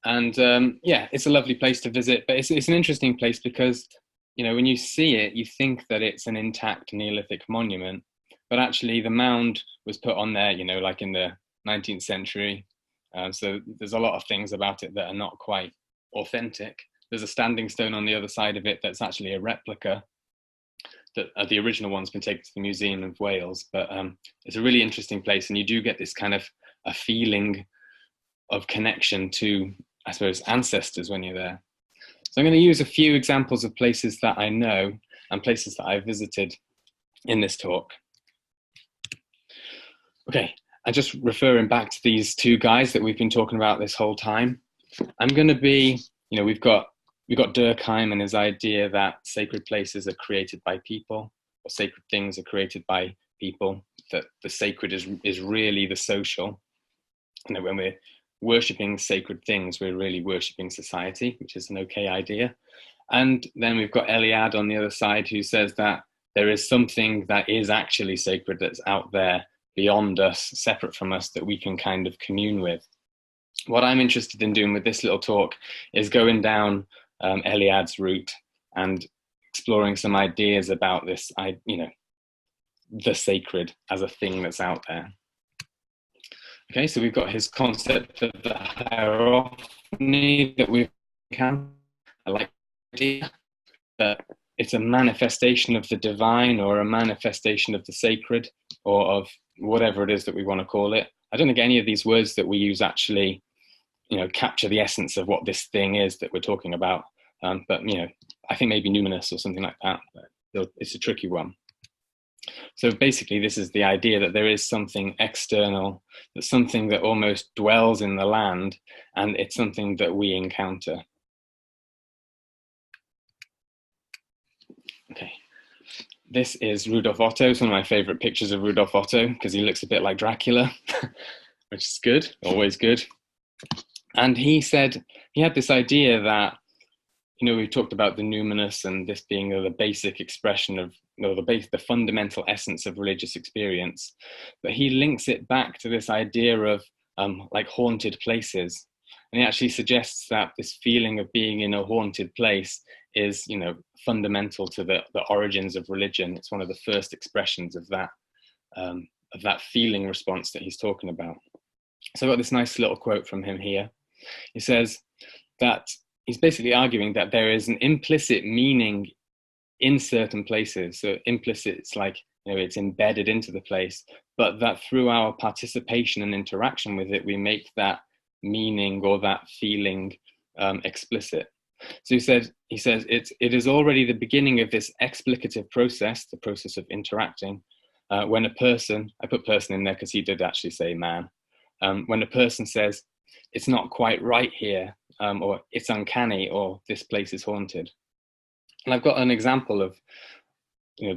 And yeah, it's a lovely place to visit, but it's an interesting place because, when you see it, you think that it's an intact Neolithic monument, but actually the mound was put on there, like in the 19th century. So there's a lot of things about it that are not quite authentic. There's a standing stone on the other side of it that's actually a replica. That the original one's been taken to the Museum of Wales, but it's a really interesting place, and you do get this kind of a feeling of connection to, I suppose, ancestors when you're there. So I'm going to use a few examples of places that I know and places that I've visited in this talk. Okay, and just referring back to these two guys that we've been talking about this whole time, I'm going to be, we've got Durkheim and his idea that sacred places are created by people, or sacred things are created by people, that the sacred is really the social. When we're worshipping sacred things, we're really worshipping society, which is an okay idea. And then we've got Eliade on the other side, who says that there is something that is actually sacred that's out there beyond us, separate from us, that we can kind of commune with. What I'm interested in doing with this little talk is going down Eliade's route and exploring some ideas about this, the sacred as a thing that's out there. Okay, so we've got his concept of the hierophany that we've can. I like the idea that it's a manifestation of the divine, or a manifestation of the sacred, or of whatever it is that we want to call it. I don't think any of these words that we use actually, capture the essence of what this thing is that we're talking about. But I think maybe numinous or something like that. But it's a tricky one. So basically, this is the idea that there is something external, that something that almost dwells in the land, and it's something that we encounter. Okay, this is Rudolf Otto. It's one of my favorite pictures of Rudolf Otto because he looks a bit like Dracula, which is good, always good. And he said, he had this idea that, we talked about the numinous and this being the basic expression of, the fundamental essence of religious experience. But he links it back to this idea of like haunted places. And he actually suggests that this feeling of being in a haunted place is, fundamental to the origins of religion. It's one of the first expressions of that feeling response that he's talking about. So I've got this nice little quote from him here. He says that he's basically arguing that there is an implicit meaning in certain places. So implicit, it's like, it's embedded into the place, but that through our participation and interaction with it, we make that meaning or that feeling explicit. So he says it is already the beginning of this explicative process, the process of interacting, when a person, I put person in there because he did actually say man, when a person says, it's not quite right here, or it's uncanny, or this place is haunted. And I've got an example of,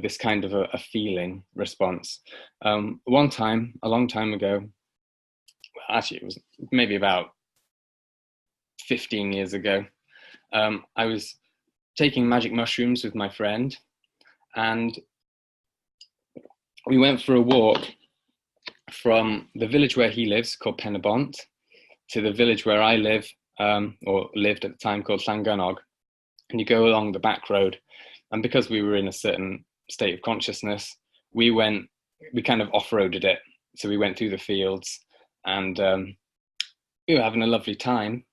this kind of a feeling response. One time, a long time ago, actually it was maybe about 15 years ago, I was taking magic mushrooms with my friend, and we went for a walk from the village where he lives, called Pen-y-bont, to the village where I live, or lived at the time, called Llangynog. And you go along the back road. And because we were in a certain state of consciousness, we kind of off-roaded it. So we went through the fields, and we were having a lovely time.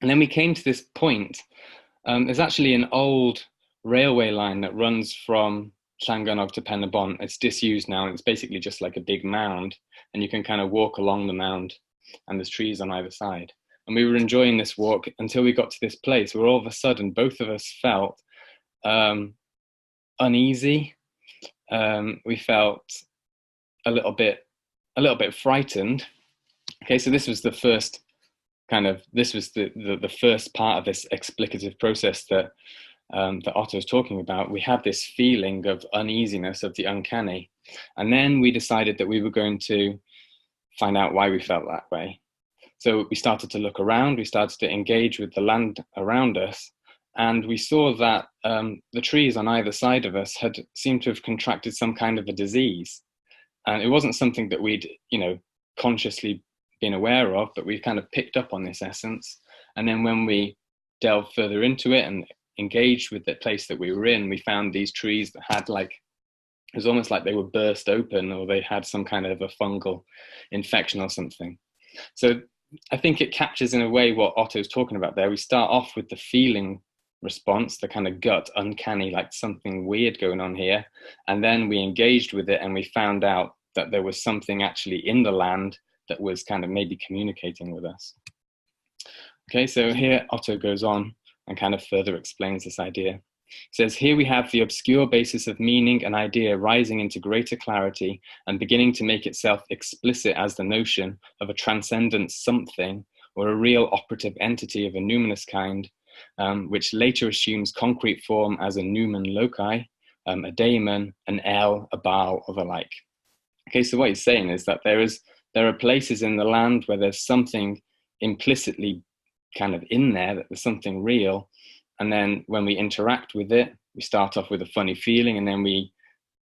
And then we came to this point. There's actually an old railway line that runs from Llangynog to Pen-y-bont. It's disused now, and it's basically just like a big mound. And you can kind of walk along the mound, and there's trees on either side. And we were enjoying this walk until we got to this place where all of a sudden both of us felt uneasy. We felt a little bit frightened. Okay, so this was the first the first part of this explicative process that Otto is talking about. We had this feeling of uneasiness, of the uncanny, and then we decided that we were going to find out why we felt that way. So we started to look around, we started to engage with the land around us, and we saw that the trees on either side of us had seemed to have contracted some kind of a disease. And it wasn't something that we'd, consciously been aware of, but we kind of picked up on this essence. And then when we delved further into it and engaged with the place that we were in, we found these trees that had like, it was almost like they were burst open, or they had some kind of a fungal infection or something. So I think it captures in a way what Otto's talking about there. We start off with the feeling response, the kind of gut, uncanny, like something weird going on here. And then we engaged with it and we found out that there was something actually in the land that was kind of maybe communicating with us. Okay, so here Otto goes on and kind of further explains this idea. He says, here we have the obscure basis of meaning and idea rising into greater clarity and beginning to make itself explicit as the notion of a transcendent something or a real operative entity of a numinous kind, which later assumes concrete form as a numen loci, a daemon, an el, a baal, or the like. Okay, so what he's saying is that there are places in the land where there's something implicitly kind of in there, that there's something real. And then when we interact with it, we start off with a funny feeling, and then we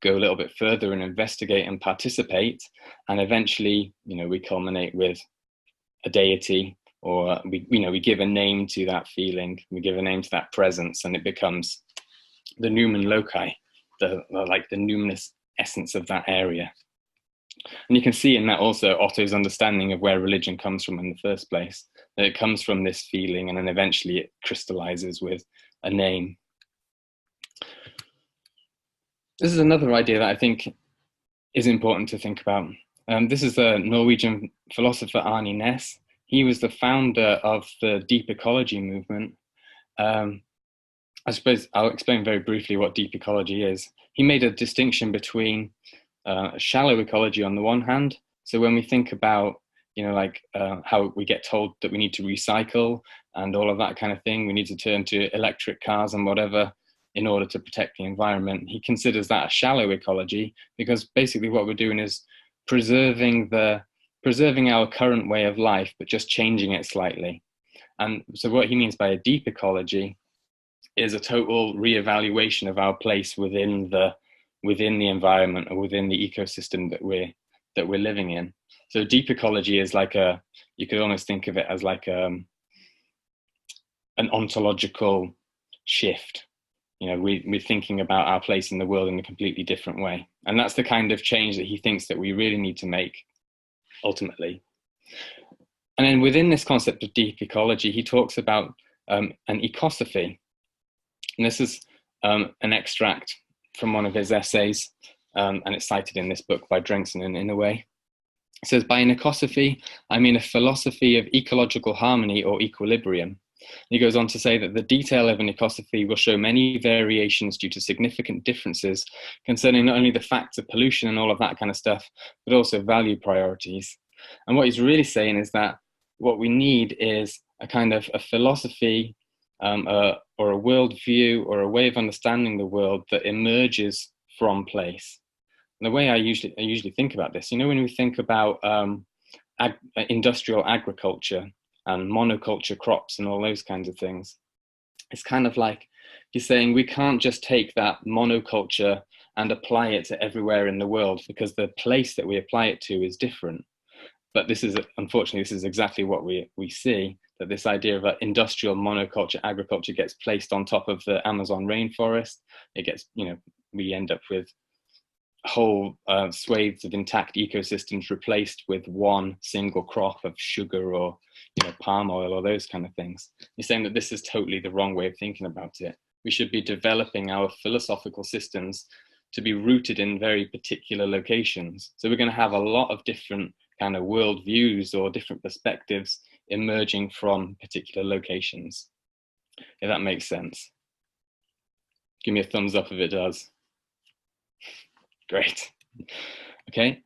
go a little bit further and investigate and participate. And eventually, we culminate with a deity, or we give a name to that feeling, we give a name to that presence, and it becomes the numen loci, the numinous essence of that area. And you can see in that also Otto's understanding of where religion comes from in the first place, that it comes from this feeling and then eventually it crystallizes with a name. This is another idea that I think is important to think about. This is the Norwegian philosopher Arne Næss. He was the founder of the deep ecology movement. I suppose I'll explain very briefly what deep ecology is. He made a distinction between shallow ecology on the one hand. So when we think about, how we get told that we need to recycle and all of that kind of thing, we need to turn to electric cars and whatever in order to protect the environment. He considers that a shallow ecology because basically what we're doing is preserving our current way of life, but just changing it slightly. And so what he means by a deep ecology is a total reevaluation of our place within the environment or within the ecosystem that we're living in. So deep ecology is like you could almost think of it as like an ontological shift. We're thinking about our place in the world in a completely different way. And that's the kind of change that he thinks that we really need to make ultimately. And then within this concept of deep ecology, he talks about an ecosophy. And this is an extract from one of his essays, and it's cited in this book by Drengson in Inouye. It says, by an ecosophy, I mean a philosophy of ecological harmony or equilibrium. He goes on to say that the detail of an ecosophy will show many variations due to significant differences concerning not only the facts of pollution and all of that kind of stuff, but also value priorities. And what he's really saying is that what we need is a kind of a philosophy or a worldview or a way of understanding the world that emerges from place. And the way I usually think about this, when we think about industrial agriculture and monoculture crops and all those kinds of things, it's kind of like he's saying we can't just take that monoculture and apply it to everywhere in the world because the place that we apply it to is different. But unfortunately, this is exactly what we see, that this idea of industrial monoculture agriculture gets placed on top of the Amazon rainforest. It gets, we end up with whole swathes of intact ecosystems replaced with one single crop of sugar or, palm oil or those kind of things. He's saying that this is totally the wrong way of thinking about it. We should be developing our philosophical systems to be rooted in very particular locations. So we're going to have a lot of different kind of worldviews or different perspectives emerging from particular locations. If that makes sense. Give me a thumbs up if it does. Great. Okay.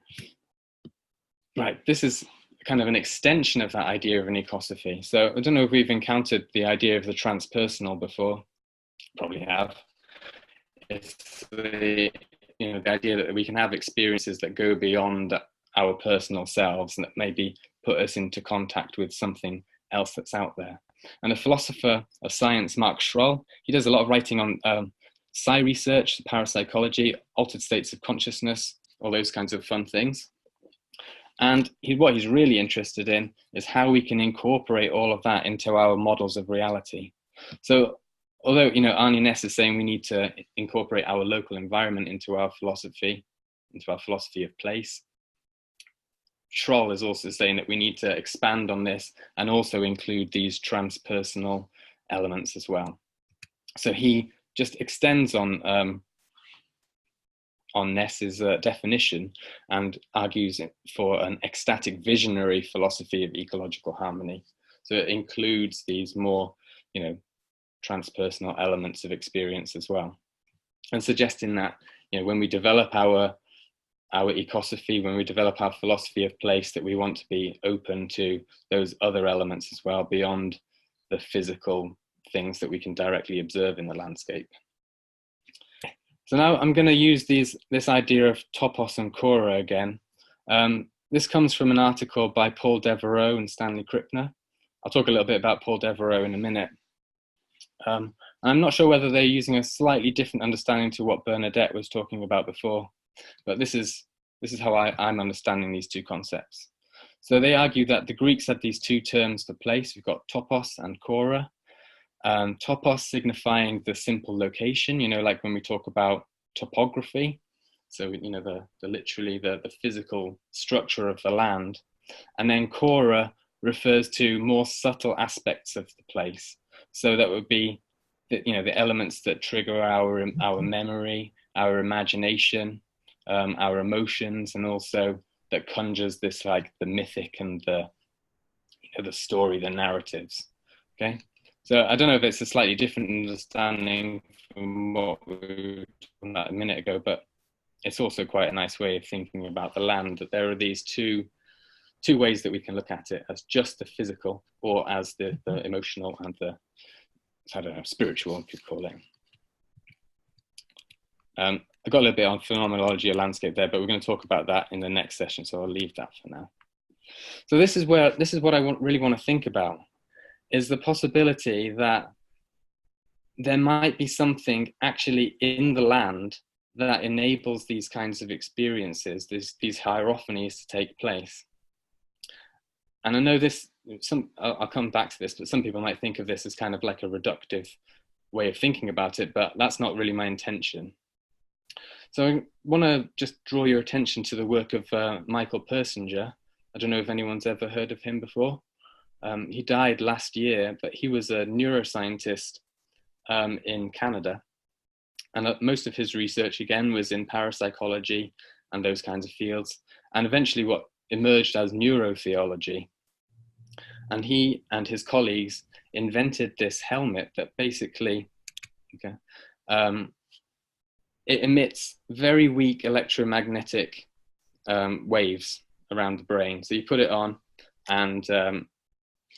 Right, this is kind of an extension of that idea of an ecosophy. So I don't know if we've encountered the idea of the transpersonal before. Probably have. It's the idea that we can have experiences that go beyond our personal selves and that maybe put us into contact with something else that's out there. And a philosopher of science, Mark Schroll, he does a lot of writing on psi research, parapsychology, altered states of consciousness, all those kinds of fun things. And what he's really interested in is how we can incorporate all of that into our models of reality. So although, Arne Næss is saying we need to incorporate our local environment into our philosophy of place, Schroll is also saying that we need to expand on this and also include these transpersonal elements as well. So he just extends on Næss's definition and argues for an ecstatic visionary philosophy of ecological harmony. So it includes these more, transpersonal elements of experience as well, and suggesting that, when we develop our ecosophy, when we develop our philosophy of place, that we want to be open to those other elements as well, beyond the physical things that we can directly observe in the landscape. So now I'm going to use this idea of topos and chora again. This comes from an article by Paul Devereux and Stanley Krippner. I'll talk a little bit about Paul Devereux in a minute. I'm not sure whether they're using a slightly different understanding to what Bernadette was talking about before, but this is how I'm understanding these two concepts. So they argue that the Greeks had these two terms for place. We've got topos and chora. Topos signifying the simple location, like when we talk about topography. So, literally the physical structure of the land. And then chora refers to more subtle aspects of the place. So that would be the elements that trigger our memory, our imagination, our emotions, and also that conjures this, like the mythic and the story, the narratives. Okay, so I don't know if it's a slightly different understanding from what we were talking about a minute ago, but it's also quite a nice way of thinking about the land, that there are these two ways that we can look at it, as just the physical or as the emotional and the, I don't know, spiritual, you could call it. I got a little bit on phenomenology of landscape there, but we're going to talk about that in the next session, so I'll leave that for now. So this is what I really want to think about, is the possibility that there might be something actually in the land that enables these kinds of experiences, these hierophanies to take place. And I know I'll come back to this, but some people might think of this as kind of like a reductive way of thinking about it, but that's not really my intention. So I want to just draw your attention to the work of Michael Persinger. I don't know if anyone's ever heard of him before. He died last year, but he was a neuroscientist in Canada. And most of his research, again, was in parapsychology and those kinds of fields, and eventually what emerged as neurotheology. And he and his colleagues invented this helmet that basically, it emits very weak electromagnetic waves around the brain. So you put it on, and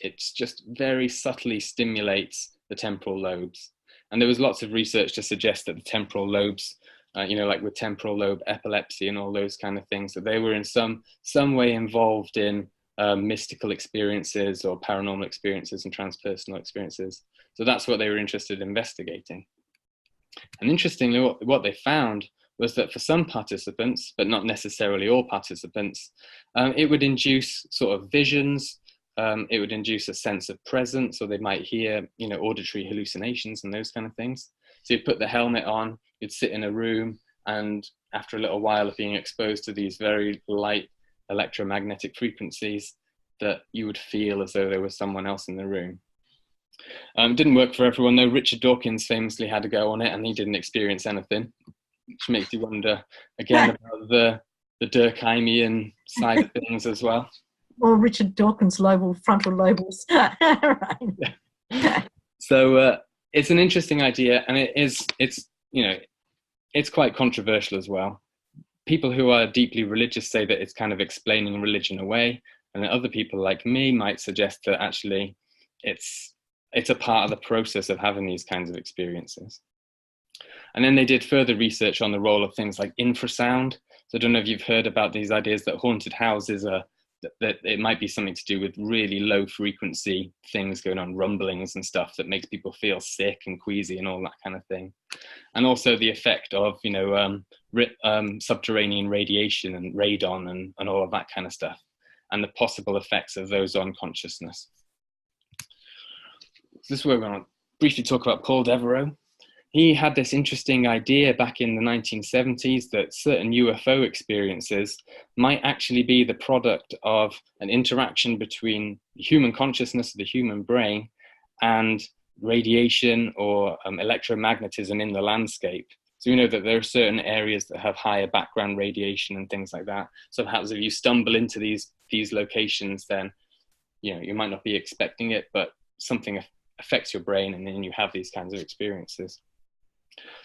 it's just very subtly stimulates the temporal lobes. And there was lots of research to suggest that the temporal lobes, like with temporal lobe epilepsy and all those kind of things, that they were in some way involved in mystical experiences or paranormal experiences and transpersonal experiences. So that's what they were interested in investigating. And interestingly, what they found was that for some participants, but not necessarily all participants, it would induce sort of visions. It would induce a sense of presence, or they might hear, auditory hallucinations and those kind of things. So you'd put the helmet on, you'd sit in a room, and after a little while of being exposed to these very light electromagnetic frequencies, that you would feel as though there was someone else in the room. It didn't work for everyone though. Richard Dawkins famously had a go on it, and he didn't experience anything, which makes you wonder again about the Durkheimian side of things as well. Or Richard Dawkins' frontal lobes. Right. So it's an interesting idea, and it's quite controversial as well. People who are deeply religious say that it's kind of explaining religion away, and other people like me might suggest that actually it's a part of the process of having these kinds of experiences. And then they did further research on the role of things like infrasound. So I don't know if you've heard about these ideas that haunted houses that it might be something to do with really low frequency things going on, rumblings and stuff that makes people feel sick and queasy and all that kind of thing. And also the effect of, subterranean radiation and radon and all of that kind of stuff. and the possible effects of those on consciousness. So this is where we're going to briefly talk about Paul Devereux. He had this interesting idea back in the 1970s that certain UFO experiences might actually be the product of an interaction between human consciousness, the human brain, and radiation or electromagnetism in the landscape. So we know that there are certain areas that have higher background radiation and things like that. So perhaps if you stumble into these locations, then you might not be expecting it, but something affects your brain, and then you have these kinds of experiences.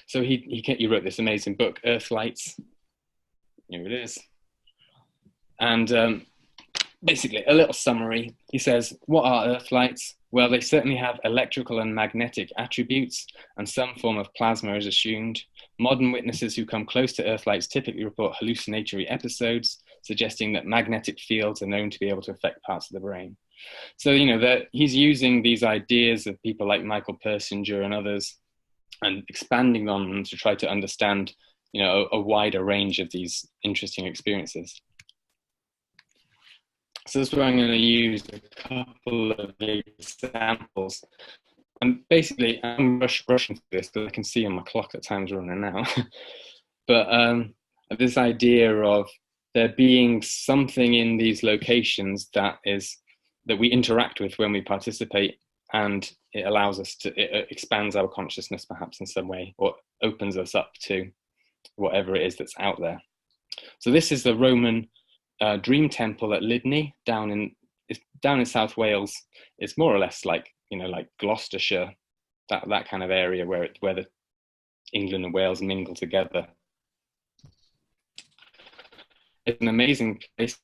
So he wrote this amazing book, Earthlights. Here it is. And basically, a little summary. He says, what are Earthlights? Well, they certainly have electrical and magnetic attributes, and some form of plasma is assumed. Modern witnesses who come close to Earthlights typically report hallucinatory episodes, suggesting that magnetic fields are known to be able to affect parts of the brain. So, that he's using these ideas of people like Michael Persinger and others, and expanding on them to try to understand, a wider range of these interesting experiences. So this is where I'm going to use a couple of examples. And basically, I'm rushing through this because I can see on my clock that time's running now. But this idea of there being something in these locations that we interact with when we participate, and it allows us it expands our consciousness perhaps in some way, or opens us up to whatever it is that's out there. So this is the Roman Dream Temple at Lydney down in South Wales. It's more or less like Gloucestershire, that kind of area where the England and Wales mingle together. It's an amazing place.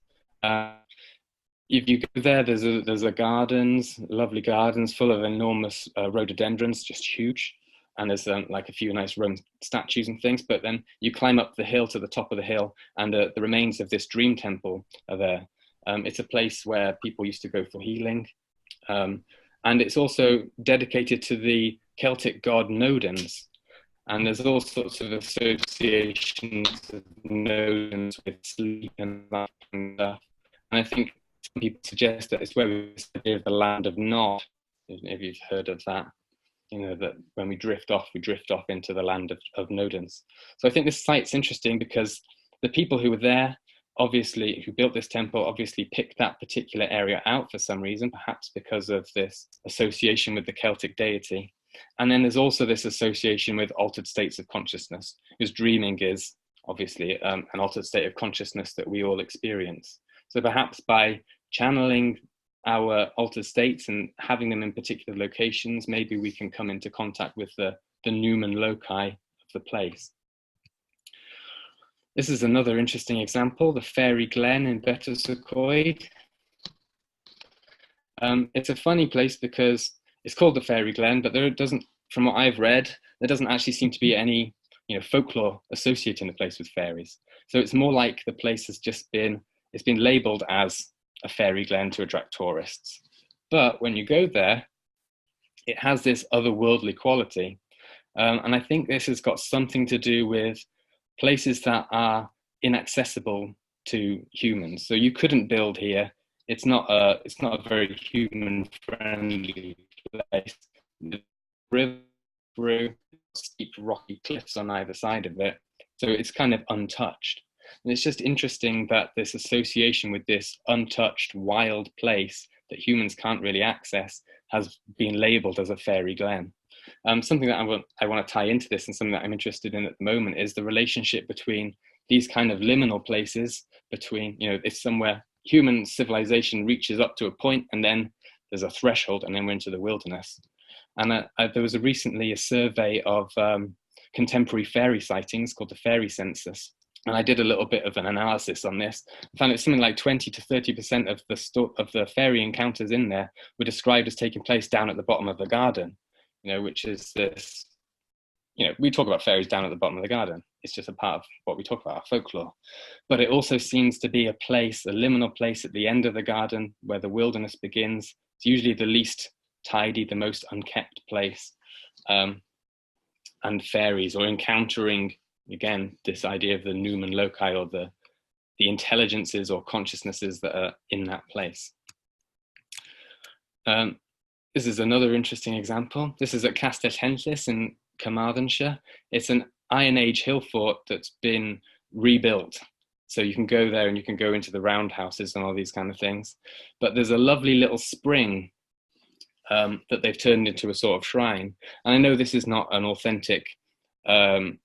If you go there, there's a gardens, lovely gardens full of enormous rhododendrons, just huge. And there's like a few nice Roman statues and things. But then you climb up the hill to the top of the hill, and the remains of this dream temple are there. It's a place where people used to go for healing. And it's also dedicated to the Celtic god Nodens. And there's all sorts of associations of Nodens with sleep and that kind of stuff. And I think some people suggest that it's where we study the land of Nod, if you've heard of that. That when we drift off into the land of Nodens. So I think this site's interesting because the people who were there, obviously, who built this temple, obviously picked that particular area out for some reason, perhaps because of this association with the Celtic deity. And then there's also this association with altered states of consciousness, because dreaming is obviously an altered state of consciousness that we all experience. So perhaps by channeling our altered states and having them in particular locations, maybe we can come into contact with the numen loci of the place. This is another interesting example, the Fairy Glen in Betws-y-Coed. It's a funny place because it's called the Fairy Glen, but from what I've read, there doesn't actually seem to be any folklore associating the place with fairies. So it's more like the place has it's been labeled as a fairy glen to attract tourists. But when you go there, it has this otherworldly quality. And I think this has got something to do with places that are inaccessible to humans. So you couldn't build here. It's not a very human-friendly place. The river through steep rocky cliffs on either side of it. So it's kind of untouched. And it's just interesting that this association with this untouched, wild place that humans can't really access has been labeled as a fairy glen. Something that I want to tie into this, and something that I'm interested in at the moment, is the relationship between these kind of liminal places between, if somewhere human civilization reaches up to a point and then there's a threshold and then we're into the wilderness. And there was recently a survey of contemporary fairy sightings called the Fairy Census. And I did a little bit of an analysis on this. I found it's something like 20 to 30% of the fairy encounters in there were described as taking place down at the bottom of the garden, which is this, we talk about fairies down at the bottom of the garden. It's just a part of what we talk about, our folklore. But it also seems to be a place, a liminal place at the end of the garden where the wilderness begins. It's usually the least tidy, the most unkept place. And fairies, or encountering, again, this idea of the numen loci, or the the intelligences or consciousnesses that are in that place. This is another interesting example. This is at Castell Henllys in Carmarthenshire. It's an Iron Age hill fort that's been rebuilt. So you can go there and you can go into the roundhouses and all these kind of things. But there's a lovely little spring that they've turned into a sort of shrine. And I know this is not an authentic, Iron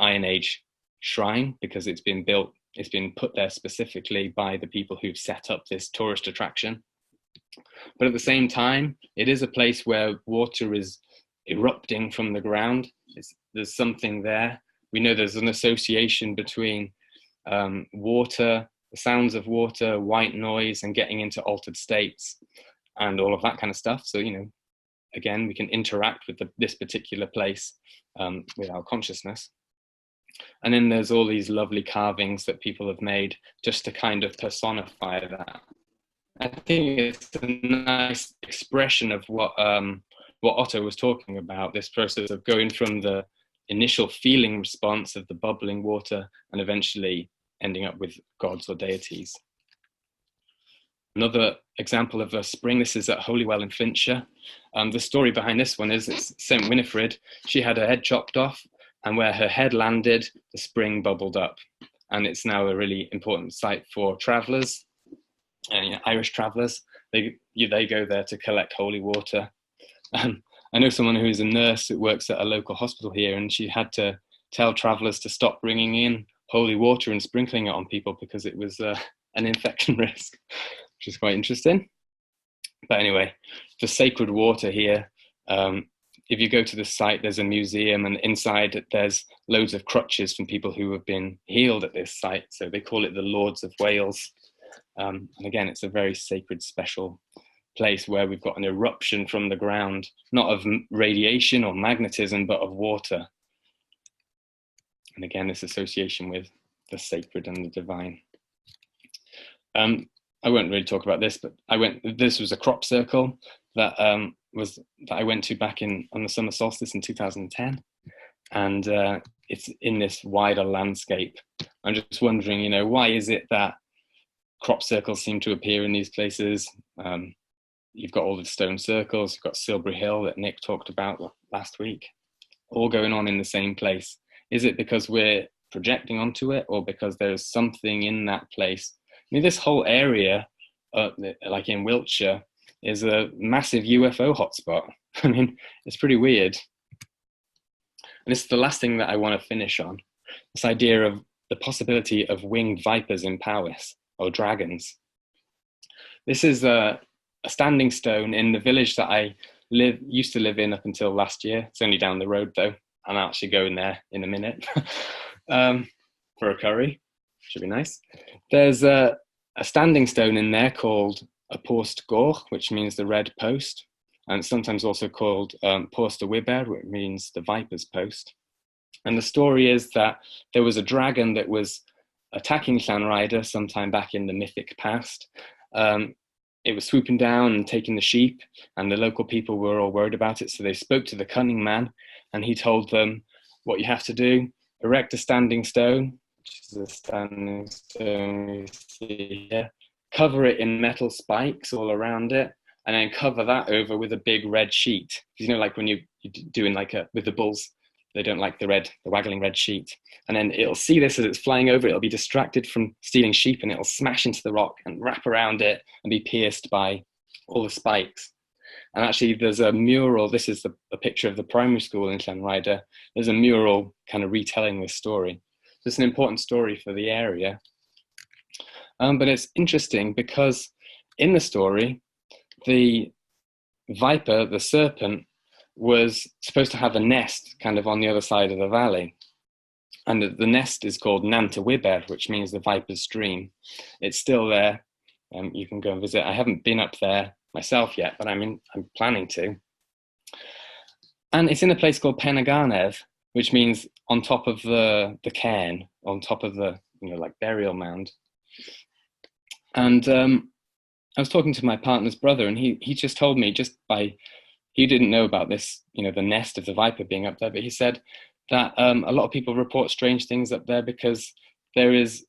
Age shrine, because it's been built, it's been put there specifically by the people who've set up this tourist attraction. But at the same time, it is a place where water is erupting from the ground. There's something there. We know there's an association between water, the sounds of water, white noise, and getting into altered states, and all of that kind of stuff. So, again, we can interact with this particular place with our consciousness. And then there's all these lovely carvings that people have made just to kind of personify that. I think it's a nice expression of what Otto was talking about, this process of going from the initial feeling response of the bubbling water and eventually ending up with gods or deities. Another example of a spring, this is at Holywell in Flintshire. The story behind this one is it's St. Winifred. She had her head chopped off, and where her head landed, the spring bubbled up. And it's now a really important site for travellers, Irish travellers. They go there to collect holy water. I know someone who is a nurse that works at a local hospital here, and she had to tell travellers to stop bringing in holy water and sprinkling it on people because it was an infection risk, which is quite interesting. But anyway, the sacred water here, if you go to the site, there's a museum, and inside there's loads of crutches from people who have been healed at this site. So they call it the Lords of Wales. And again, it's a very sacred, special place where we've got an eruption from the ground, not of radiation or magnetism, but of water. And again, this association with the sacred and the divine. I won't really talk about this, but this was a crop circle that I went to back on the summer solstice in 2010. And it's in this wider landscape. I'm just wondering, why is it that crop circles seem to appear in these places? You've got all the stone circles, you've got Silbury Hill that Nick talked about last week, all going on in the same place. Is it because we're projecting onto it, or because there's something in that place? I mean, this whole area, like in Wiltshire, is a massive UFO hotspot. I mean, it's pretty weird. And this is the last thing that I want to finish on, this idea of the possibility of winged vipers in Powys, or dragons. This is a standing stone in the village that I used to live in up until last year. It's only down the road though. I'm actually going there in a minute for a curry. Should be nice. There's a standing stone in there called a Post Goch, which means the red post, and it's sometimes also called Post y Wiber, which means the viper's post. And the story is that there was a dragon that was attacking Llanrheadr sometime back in the mythic past. It was swooping down and taking the sheep, and the local people were all worried about it. So they spoke to the cunning man, and he told them what you have to do: erect a standing stone, which is a standing stone you see here, cover it in metal spikes all around it, and then cover that over with a big red sheet. Like when you're doing with the bulls, they don't like the waggling red sheet. And then it'll see this as it's flying over, it'll be distracted from stealing sheep, and it'll smash into the rock and wrap around it and be pierced by all the spikes. And actually there's a mural, this is a picture of the primary school in Llanrheadr. There's a mural kind of retelling this story. So it's an important story for the area. But it's interesting because in the story, the viper, the serpent, was supposed to have a nest kind of on the other side of the valley. And the nest is called Nant y Wiber, which means the viper's stream. It's still there. You can go and visit. I haven't been up there myself yet, but I'm planning to. And it's in a place called Pen y Garnedd, which means on top of the cairn, on top of the burial mound. And I was talking to my partner's brother, and he just told me, he didn't know about this, the nest of the viper being up there, but he said that a lot of people report strange things up there because there is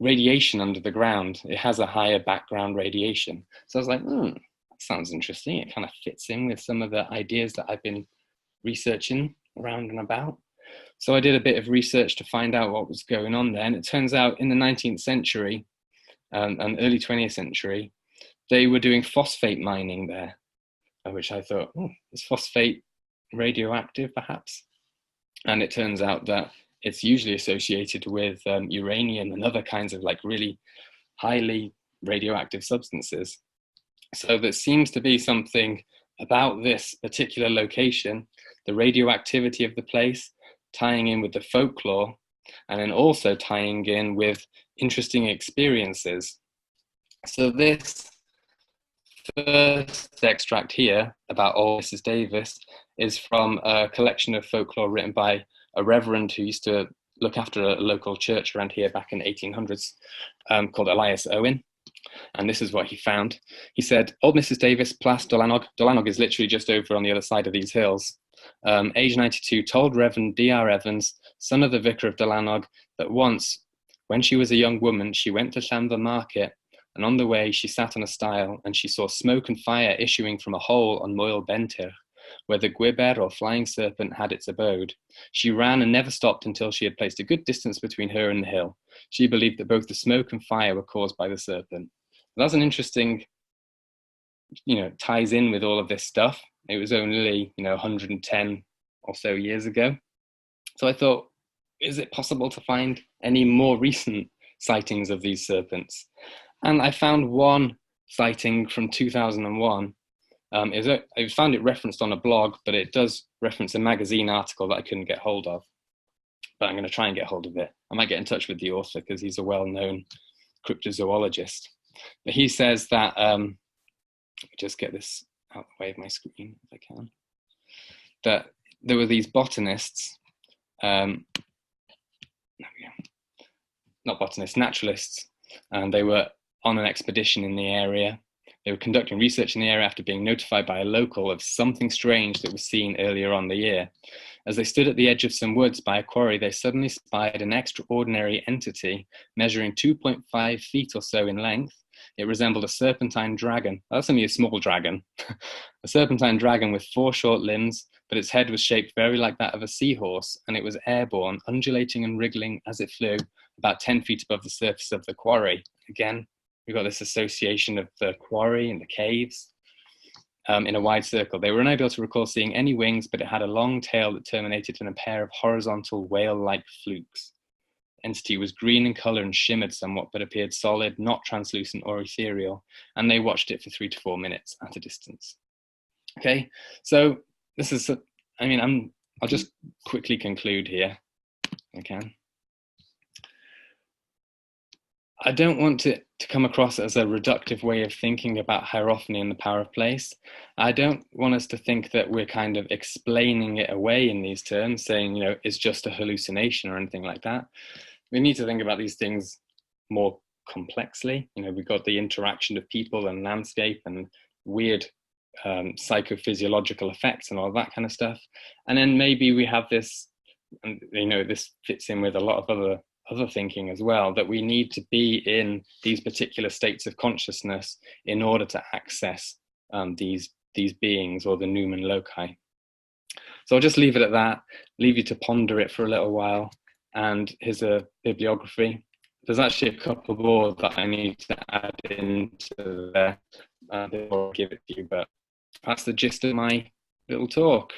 radiation under the ground. It has a higher background radiation. So I was like, that sounds interesting. It kind of fits in with some of the ideas that I've been researching around and about. So I did a bit of research to find out what was going on there. And it turns out in the 19th century and early 20th century, they were doing phosphate mining there, which I thought, is phosphate radioactive perhaps? And it turns out that it's usually associated with uranium and other kinds of like really highly radioactive substances. So there seems to be something about this particular location, the radioactivity of the place, tying in with the folklore, and then also tying in with interesting experiences. So this first extract here about old Mrs. Davis is from a collection of folklore written by a reverend who used to look after a local church around here back in the 1800s called Elias Owen. And this is what he found. He said, old Mrs. Davis, Plas Dolanog. Dolanog is literally just over on the other side of these hills. Age 92, told Reverend D.R. Evans, son of the vicar of Dolanog, that once, when she was a young woman, she went to Llanfa market, and on the way she sat on a stile, and she saw smoke and fire issuing from a hole on Moel Bentir, where the Gwiber or flying serpent had its abode. She ran and never stopped until she had placed a good distance between her and the hill. She believed that both the smoke and fire were caused by the serpent. That's an interesting, ties in with all of this stuff. It was only, 110 or so years ago. So I thought, is it possible to find any more recent sightings of these serpents? And I found one sighting from 2001. I found it referenced on a blog, but it does reference a magazine article that I couldn't get hold of. But I'm going to try and get hold of it. I might get in touch with the author because he's a well-known cryptozoologist. But he says that, let me just get this out of the way of my screen if I can, that there were these botanists, there we go. Not botanists, naturalists, and they were on an expedition in the area. They were conducting research in the area after being notified by a local of something strange that was seen earlier on the year. As they stood at the edge of some woods by a quarry, they suddenly spied an extraordinary entity measuring 2.5 feet or so in length. It resembled a serpentine dragon. That's only a small dragon. A serpentine dragon with 4 short limbs, but its head was shaped very like that of a seahorse, and it was airborne, undulating and wriggling as it flew, about 10 feet above the surface of the quarry. Again, we've got this association of the quarry and the caves in a wide circle. They were unable to recall seeing any wings, but it had a long tail that terminated in a pair of horizontal whale-like flukes. The entity was green in color and shimmered somewhat, but appeared solid, not translucent or ethereal, and they watched it for 3 to 4 minutes at a distance. Okay, so this is, I'll just quickly conclude here, if I can. I don't want it to come across as a reductive way of thinking about hierophany and the power of place. I don't want us to think that we're kind of explaining it away in these terms, saying, it's just a hallucination or anything like that. We need to think about these things more complexly. We've got the interaction of people and landscape and weird psychophysiological effects and all that kind of stuff. And then maybe we have this, and this fits in with a lot of other thinking as well, that we need to be in these particular states of consciousness in order to access these beings or the Numen loci. So I'll just leave it at that, leave you to ponder it for a little while. And here's a bibliography. There's actually a couple more that I need to add into there before I give it to you, but that's the gist of my little talk.